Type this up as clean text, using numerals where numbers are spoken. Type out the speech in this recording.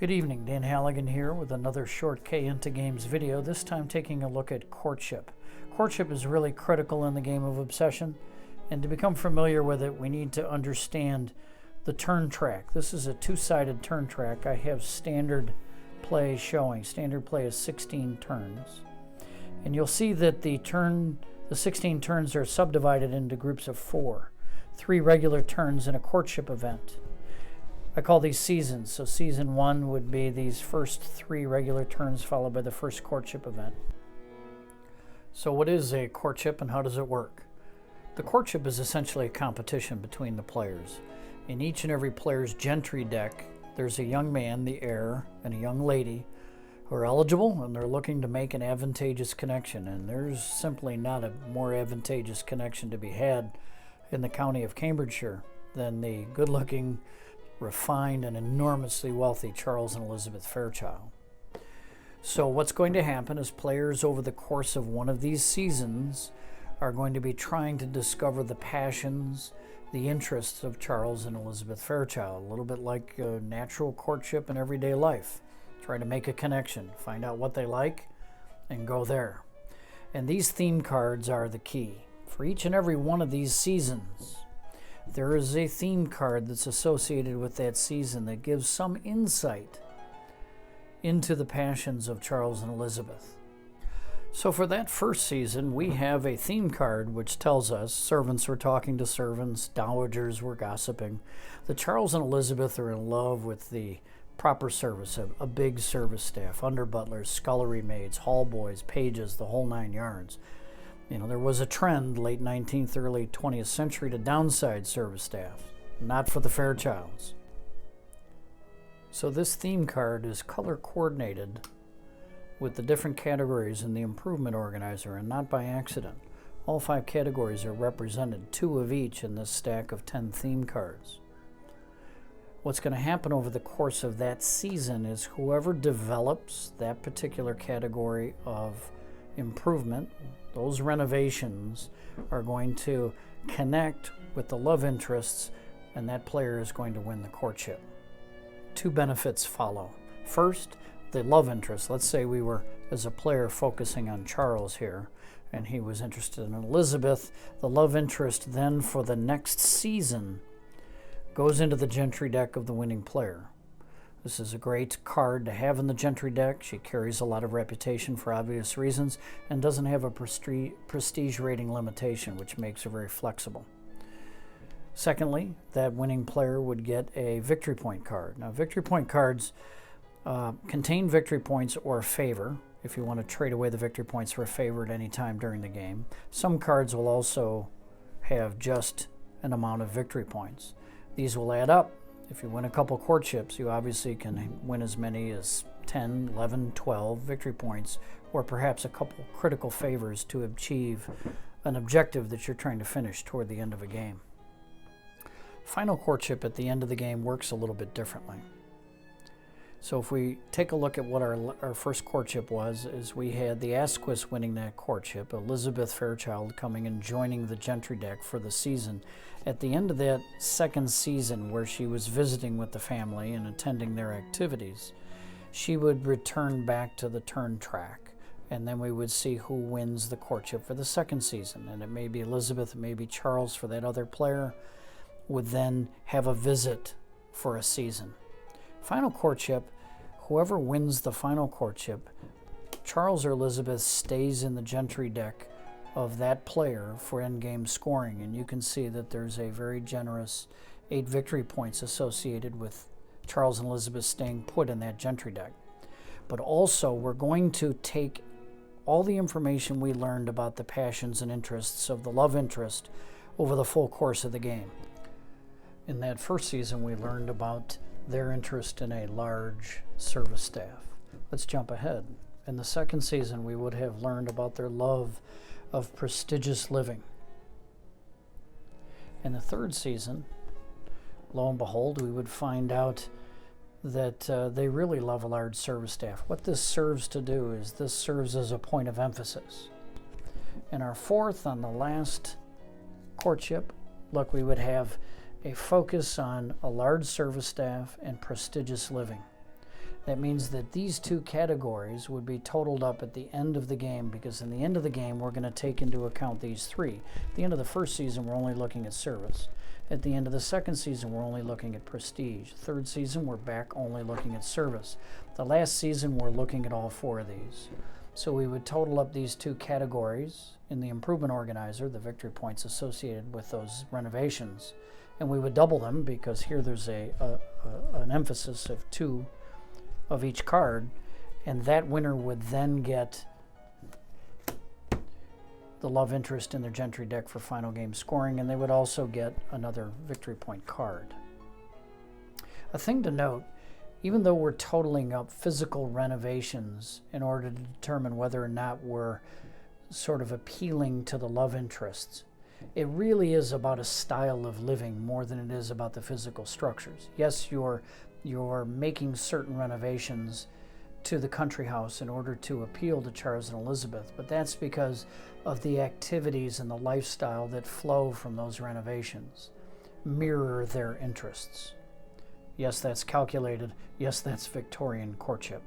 Good evening, Dan Halligan here with another short K into Games video, this time taking a look at courtship. Courtship is really critical in the game of obsession, and to become familiar with it, we need to understand the turn track. This is a two-sided turn track. I have standard play showing. Standard play is 16 turns. And you'll see that the 16 turns are subdivided into groups of 4. 3 regular turns in a courtship event. I call these seasons. So season 1 would be these first 3 regular turns followed by the first courtship event. So what is a courtship and how does it work? The courtship is essentially a competition between the players. In each and every player's gentry deck, there's a young man, the heir, and a young lady who are eligible and they're looking to make an advantageous connection. And there's simply not a more advantageous connection to be had in the county of Cambridgeshire than the good-looking, refined, and enormously wealthy Charles and Elizabeth Fairchild. So what's going to happen is players over the course of one of these seasons are going to be trying to discover the passions, the interests of Charles and Elizabeth Fairchild, a little bit like a natural courtship in everyday life. Try to make a connection, find out what they like, and go there. And these theme cards are the key. For each and every one of these seasons, there is a theme card that's associated with that season that gives some insight into the passions of Charles and Elizabeth. So for that first season, we have a theme card which tells us servants were talking to servants, dowagers were gossiping. The Charles and Elizabeth are in love with the proper service, a big service staff, under butlers, scullery maids, hall boys, pages, the whole 9 yards. You know, there was a trend late 19th, early 20th century to downsize service staff, not for the Fairchilds. So this theme card is color coordinated with the different categories in the improvement organizer, and not by accident. All 5 categories are represented, 2 of each in this stack of 10 theme cards. What's going to happen over the course of that season is whoever develops that particular category of improvement, those renovations, are going to connect with the love interests, and that player is going to win the courtship. 2 benefits follow. First, the love interest. Let's say we were, as a player, focusing on Charles here, and he was interested in Elizabeth. The love interest then for the next season goes into the gentry deck of the winning player. This is a great card to have in the gentry deck. She carries a lot of reputation for obvious reasons and doesn't have a prestige rating limitation, which makes her very flexible. Secondly, that winning player would get a victory point card. Now, victory point cards contain victory points or favor, if you want to trade away the victory points for a favor at any time during the game. Some cards will also have just an amount of victory points. These will add up. If you win a couple courtships, you obviously can win as many as 10, 11, 12 victory points, or perhaps a couple critical favors to achieve an objective that you're trying to finish toward the end of a game. Final courtship at the end of the game works a little bit differently. So if we take a look at what our first courtship was, is we had the Asquith winning that courtship, Elizabeth Fairchild coming and joining the gentry deck for the season. At the end of that second season, where she was visiting with the family and attending their activities, she would return back to the turn track, and then we would see who wins the courtship for the second season. And it may be Elizabeth, it may be Charles for that other player, would then have a visit for a season. Final courtship, whoever wins the final courtship, Charles or Elizabeth stays in the gentry deck of that player for endgame scoring. And you can see that there's a very generous 8 victory points associated with Charles and Elizabeth staying put in that gentry deck. But also, we're going to take all the information we learned about the passions and interests of the love interest over the full course of the game. In that first season, we learned about their interest in a large service staff. Let's jump ahead. In the second season, we would have learned about their love of prestigious living. In the third season, lo and behold, we would find out that they really love a large service staff. What this serves to do is this serves as a point of emphasis. In our fourth, on the last courtship, look, we would have a focus on a large service staff and prestigious living. That means that these two categories would be totaled up at the end of the game, because in the end of the game we're going to take into account these three. At the end of the first season we're only looking at service. At the end of the second season we're only looking at prestige. Third season we're back only looking at service. The last season we're looking at all four of these. So we would total up these two categories in the improvement organizer, the victory points associated with those renovations, and we would double them, because here there's an emphasis of 2 of each card, and that winner would then get the love interest in their Gentry deck for final game scoring, and they would also get another victory point card. A thing to note, even though we're totaling up physical renovations in order to determine whether or not we're sort of appealing to the love interests, it really is about a style of living more than it is about the physical structures. Yes, you're making certain renovations to the country house in order to appeal to Charles and Elizabeth, but that's because of the activities and the lifestyle that flow from those renovations, mirror their interests. Yes, that's calculated. Yes, that's Victorian courtship.